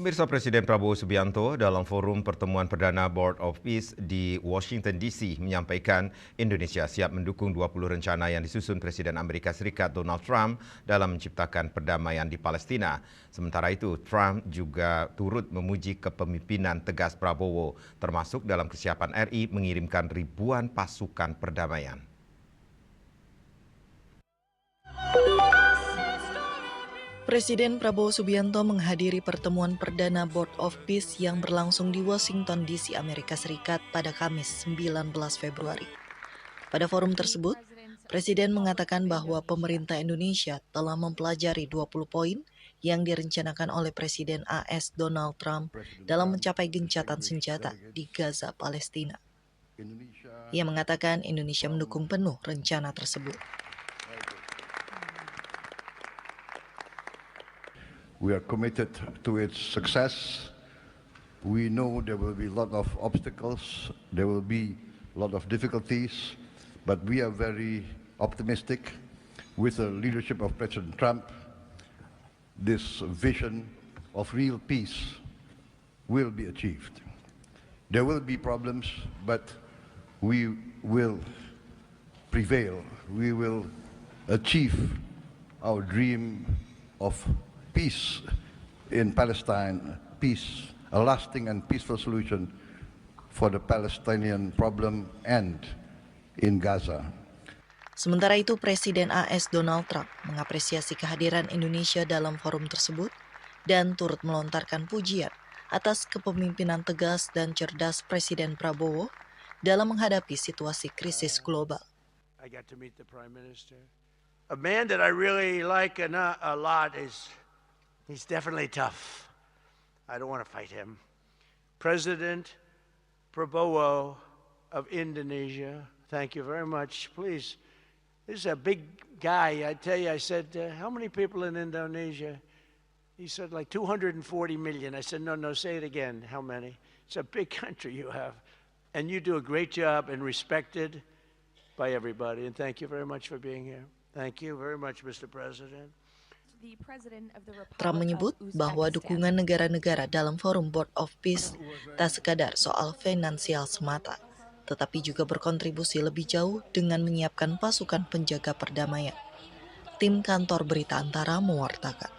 Pemirsa, Presiden Prabowo Subianto dalam forum pertemuan perdana Board of Peace di Washington DC menyampaikan Indonesia siap mendukung 20 rencana yang disusun Presiden Amerika Serikat Donald Trump dalam menciptakan perdamaian di Palestina. Sementara itu, Trump juga turut memuji kepemimpinan tegas Prabowo, termasuk dalam kesiapan RI mengirimkan ribuan pasukan perdamaian. Presiden Prabowo Subianto menghadiri pertemuan perdana Board of Peace yang berlangsung di Washington DC, Amerika Serikat pada Kamis 19 Februari. Pada forum tersebut, Presiden mengatakan bahwa pemerintah Indonesia telah mempelajari 20 poin yang direncanakan oleh Presiden AS Donald Trump dalam mencapai gencatan senjata di Gaza, Palestina. Ia mengatakan Indonesia mendukung penuh rencana tersebut. We are committed to its success. We know there will be a lot of obstacles, there will be a lot of difficulties, but we are very optimistic with the leadership of President Trump. This vision of real peace will be achieved. There will be problems, but we will prevail. We will achieve our dream of peace in Palestine, peace, a lasting and peaceful solution for the Palestinian problem and in Gaza. Sementara itu, Presiden AS Donald Trump mengapresiasi kehadiran Indonesia dalam forum tersebut dan turut melontarkan pujian atas kepemimpinan tegas dan cerdas Presiden Prabowo dalam menghadapi situasi krisis global. I got to meet the Prime Minister. A man that I really like a lot he's definitely tough. I don't want to fight him. President Prabowo of Indonesia, thank you very much. Please, this is a big guy. I tell you, I said, how many people in Indonesia? He said like 240 million. I said, no, say it again. How many? It's a big country you have. And you do a great job and respected by everybody. And thank you very much for being here. Thank you very much, Mr. President. Trump menyebut bahwa dukungan negara-negara dalam forum Board of Peace tak sekadar soal finansial semata, tetapi juga berkontribusi lebih jauh dengan menyiapkan pasukan penjaga perdamaian. Tim Kantor Berita Antara mewartakan.